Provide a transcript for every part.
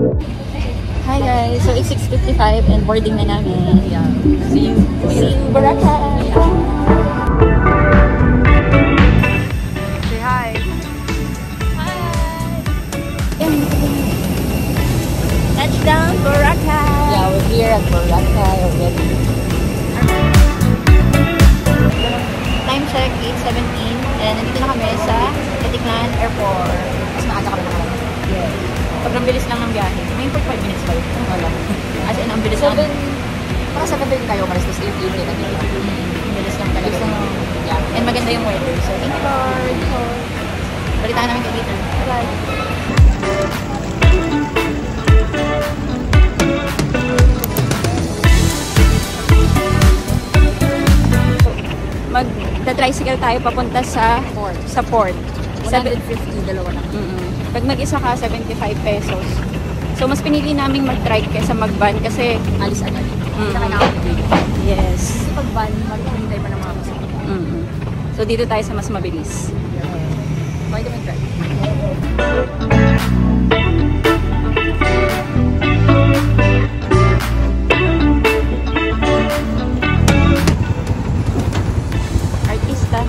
Hi guys, so it's 6:55 and boarding na namin. Yeah. See you. Boracay! Say hi. Hi! Touchdown, Boracay! Yeah, we're here at Boracay already. Time check, 8:17 and nandito na kami sa Caticlan Airport. Mas maaga kami na kami. Yes. Sobrang bilis lang ng biyahe. May 45 minutes pa yun. Wala. As in, ang bilis lang. Para 7:30 tayo, malas tas 8:80 na dito. Ang bilis lang talaga. Yeah. And maganda yung weather. So, thank you Lord. Balitaan namin kayo later. Bye-bye. Magta-tricycle tayo papunta sa port. 150, dalawa lang. Pag mag-isa ka, 75 pesos. So, mas pinili naming mag-trike kaysa mag-van kasi Alis agad. yes. Kasi pag van, maghihintay pa ng mga kasama. So, dito tayo sa mas mabilis. Bakit kami try? Artista.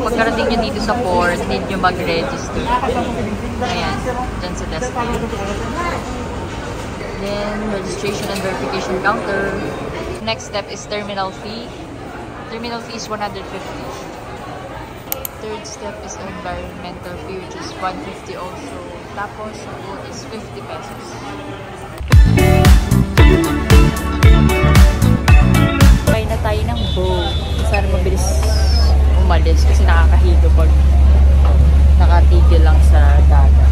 Pagkarating nyo dito sa port, need nyo mag-register. Ayan, dyan sa desk. Then, registration and verification counter. Next step is terminal fee. Terminal fee is 150. Third step is environmental fee, which is 150 also. Tapos, sa boat is 50 pesos. Kaya na tayo ng boat. Sana mabilis Umalis kasi nakakahigo pag nakatigil lang sa dagat.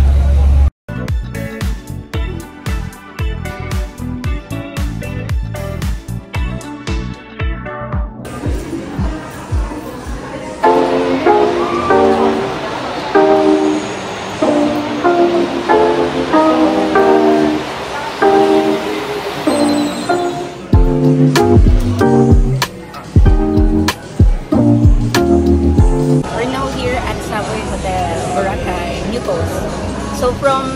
So from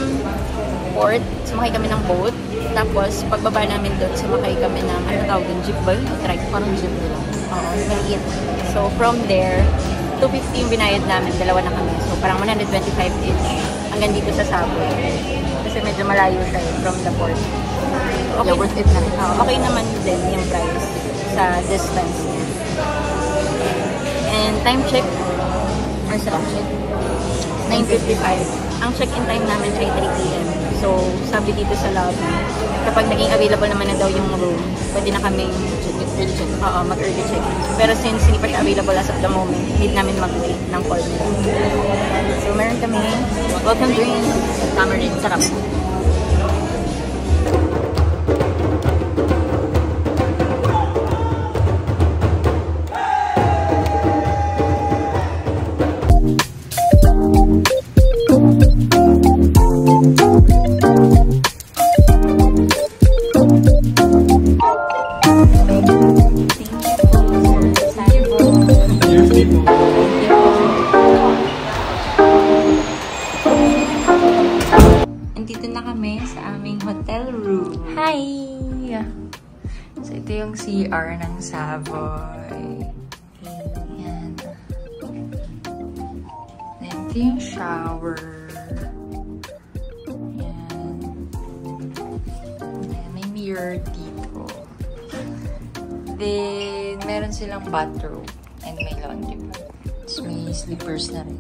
port, sumakay kami ng boat. Tapos pagbaba namin doon, sumakay kami ng, ano tawag doon, jeep ba yun? Trike. Parang jeep nila. Oo, maliit. So from there, 250 yung binayad namin, dalawa na kami. So parang 125 each hanggang dito sa subway. Kasi medyo malayo siya from the port. Okay, Yeah, worth it na rin. Okay naman din yung price sa distance niya. And time check, or sa check, 9:55. Ang check-in time namin ay 3 p.m. So, sabi dito sa lobby, kapag naging available naman na daw yung room, pwede na kaming mag-early check-in. Pero since hindi pa siya available as of the moment, need namin mag-wait ng call nila. So, meron kami welcome drink, tamarind, sarap. Dito na kami sa aming hotel room. Hi! So, ito yung CR ng Savoy. Ayan. Then, ito yung shower. Ayan. Ayan, may mirror dito. Then, meron silang bathroom and may laundry. Tapos, may slippers na rin.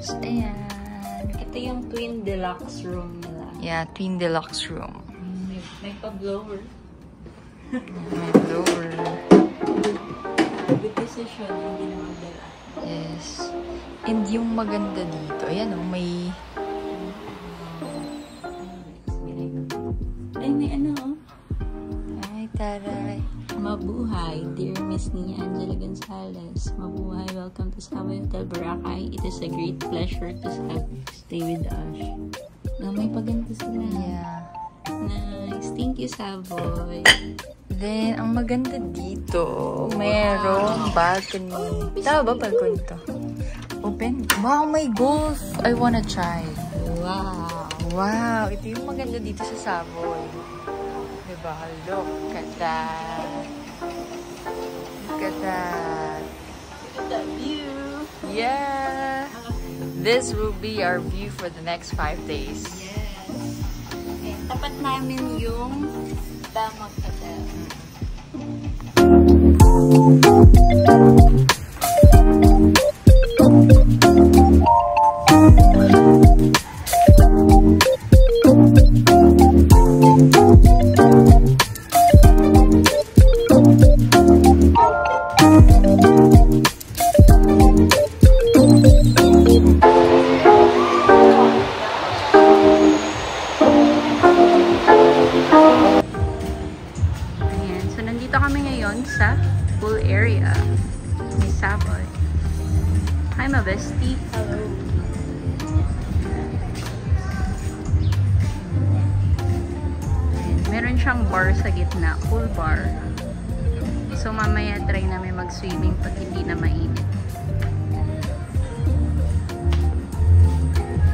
So, ayan. Ito yung twin deluxe room nila. Yeah, twin deluxe room. May pa-blower. May blower. Good decision, hindi na magdala. Yes. And yung maganda dito, ayan o, may... Ay, may ano oh. Ay, taray. Mabuhay, dear Miss Nina Angela Gonzalez. Mabuhay, welcome to Savoy Hotel Boracay. It is a great pleasure to stay with us. Na may paganto sila. Yeah. Nice. Thank you, Savoy. Then, ang maganda dito, merong balcony. Tama ba balcony to? Open? Wow, may golf! I wanna try. Wow. Wow, ito yung maganda dito sa Savoy. Diba? Look at that. Look at that. Look at that view. Yeah! This will be our view for the next 5 days. Yes. Okay, tapat namin yung Damag Hotel. Sa pool area ni Savoy. Hi, my bestie. Hello. Meron siyang bar sa gitna, pool bar. So mamaya try namin mag-swimming pag hindi na mainit.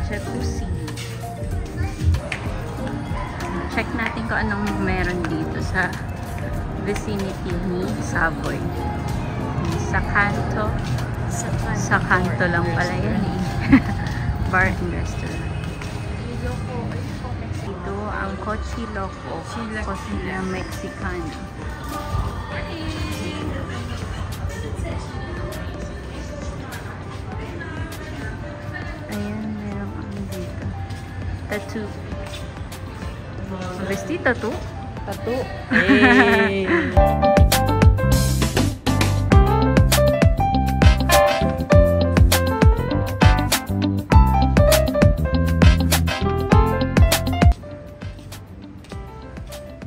Jacuzzi. Check natin kung anong meron dito sa vicinity ni Savoy. Sa kanto. Sa kanto lang pala yan eh. Bar and restaurant. Ito ang Cochi Loco. Cocina Mexicana. Ayan, meron kami dito. Tattoo. Vesti tattoo? Tattoo. Hey.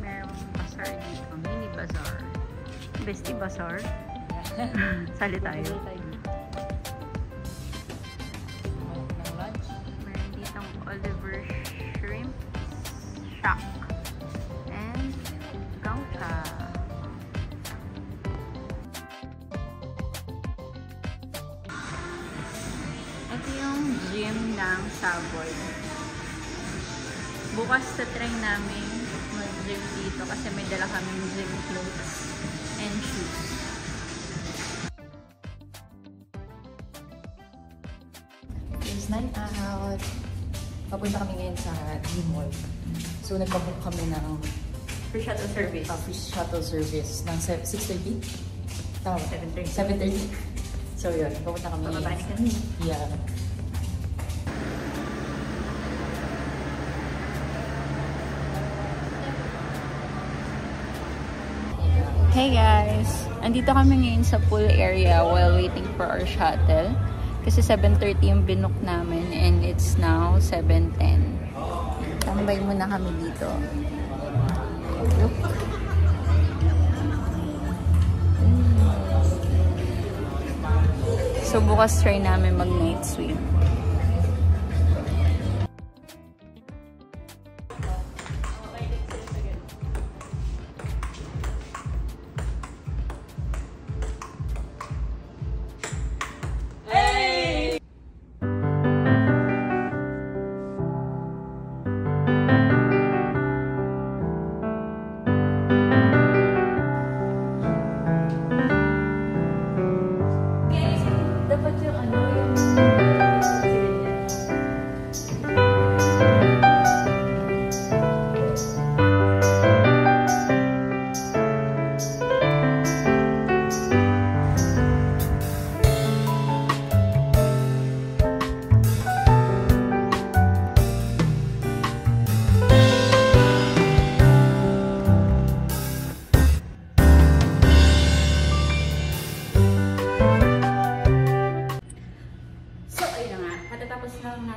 Merong bazaar dito. Mini bazaar. Bestie bazaar. Sali tayo. Meron ditong Oliver Shrimp Shack. Ito yung gym ng Savoy. Bukas sa try namin mag-gym dito kasi may dala kaming gym clothes and shoes. It's night out. Papunta kami ngayon sa D-Mall. So, nagpabook kami ng Free shuttle service. Free shuttle service ng 6:30? Tama ba? 7:30. 7:30. So, yun. Papunta kami. Pababalik kami. Yeah. Hey guys! Andito kami ngayon sa pool area while waiting for our shuttle. Kasi 7:30 yung binook namin and it's now 7:10. Tambay muna kami dito. Look. So bukas try namin mag-night swim.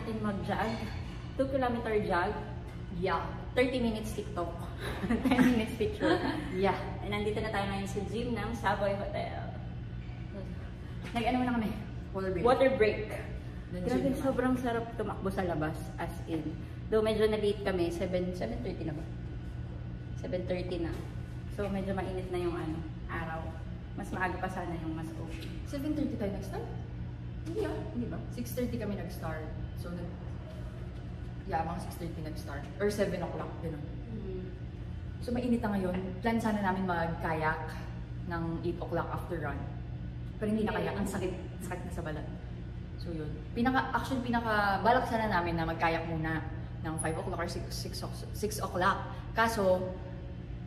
natin mag-jog. 2-kilometer jog. Yeah. 30 minutes TikTok. 10 minutes picture. Yeah. And nandito na tayo ngayon sa gym ng Savoy Hotel. Nag-ano muna kami? Water break. Grabe, sobrang sarap tumakbo sa labas. As in. Though medyo na-late kami. 7:30 na ba? 7:30 na. So, medyo mainit na yung araw. Mas maaga pa sana yung mas okay. 7:30 tayo nag-start? Hindi ba? 6:30 kami nag-start. So, mga 6:30 nag-start. Or 7 o'clock, gano'n. So, mainit na ngayon. Plan sana namin mag-kayak ng 8 o'clock after run. Pero hindi na kaya. Ang sakit na sa balat. So, yun. Balak sana namin na mag-kayak muna ng 5 o'clock or 6 o'clock. Kaso,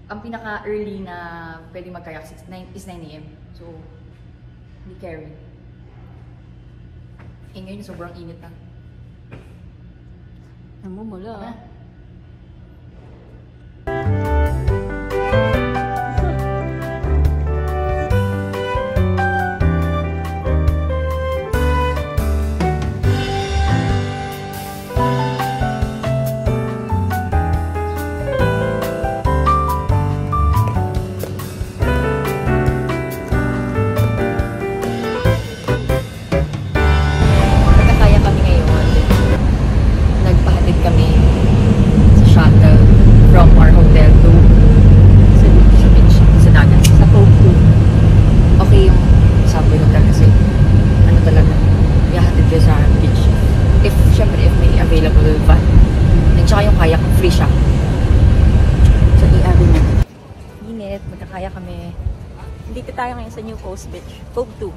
ang pinaka-early na pwede mag-kayak is 9 a.m. So, hindi carry. Ngayon, sobrang init na. Namumula. Magkakaya kami. Dito tayo ngayon sa New Coast Beach. Cove 2.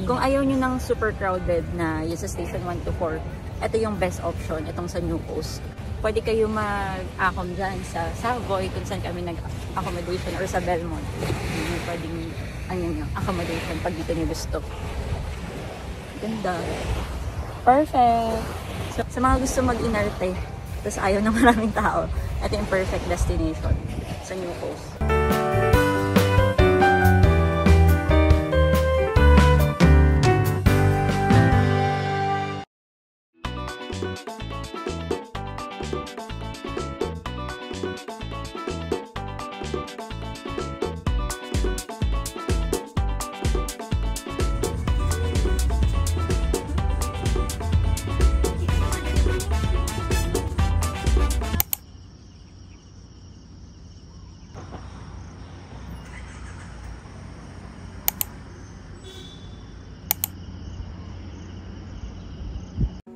Kung ayaw nyo ng super crowded na yung sa Station 1 to 4, ito yung best option, itong sa New Coast. Pwede kayo mag-acom dyan sa Savoy, kung saan kami nag-accommodation, or sa Belmont. Hindi pwedeng accommodation pag dito nyo gusto. Ganda. Perfect! So, sa mga gusto mag-inarte, tapos ayaw ng maraming tao, ito yung perfect destination sa New Coast.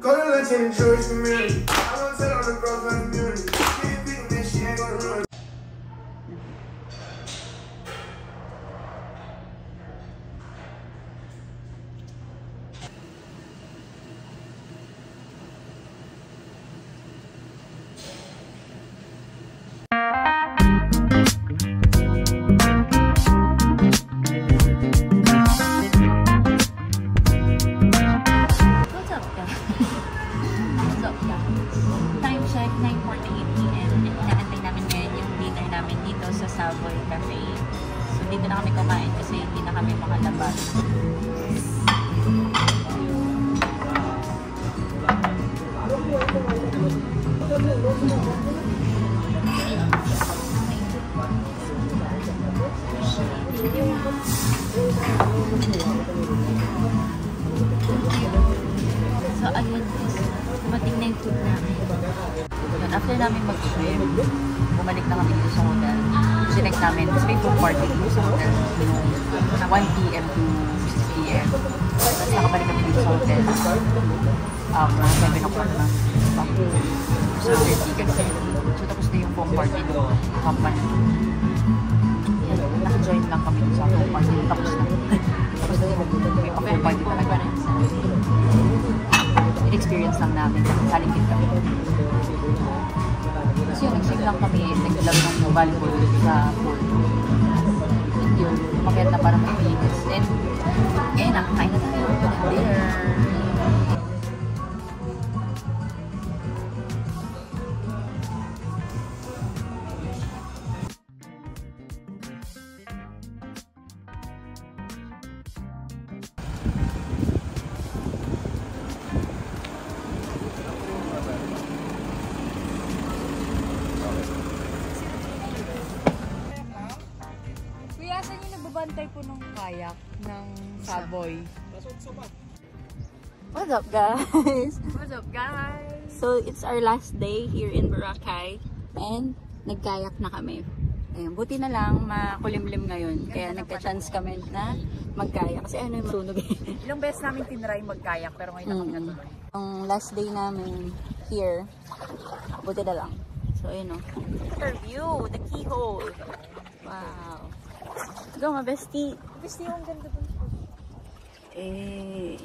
Gonna let you enjoy the community. I'm gonna tell all the girls on the community. She thinking that she ain't gonna run. Time check, 9:48 PM. Inaantay namin ngayon yung dinner namin dito sa Savoy Cafe. So dito na kami kumain kasi hindi na kami makalabas. So ayun, dumating na yung food namin. After namin mag-swim, bumalik na kami dito sa hotel. Select namin, kasi may food party dito sa hotel. Na 1 PM to 6 PM. Tapos nakabalik kami dito sa hotel. Mga 7 o'clock na. So 30 kasi. So tapos na yung foam party doon. Company. Naka-join lang kami dito sa foam party. Tapos na. Tapos na may foam party talaga. In-experience lang namin. Salingkit kami. Kasi yun, nag-swim lang kami. Nag-love ng volleyball sa pool. And yun, umakyat na para may minutes. Then, nakakain na tayo. Dinner. Saan yung nagbabantay po ng kayak ng Savoy? What's up, guys? What's up, guys? So, it's our last day here in Boracay. And, nagkayak na kami. Ayun, buti na lang, makulimlim ngayon. Kaya nagka-chance kami na magkayak. Kasi ano yung masunog eh. Ilang beses namin tinry magkayak, pero ngayon na kami natuloy. Yung last day namin here, buti na lang. So, ayun o. Look at our view, the keyhole. Wow. Go, my bestie. Bestie, yung ganda dun. Eh.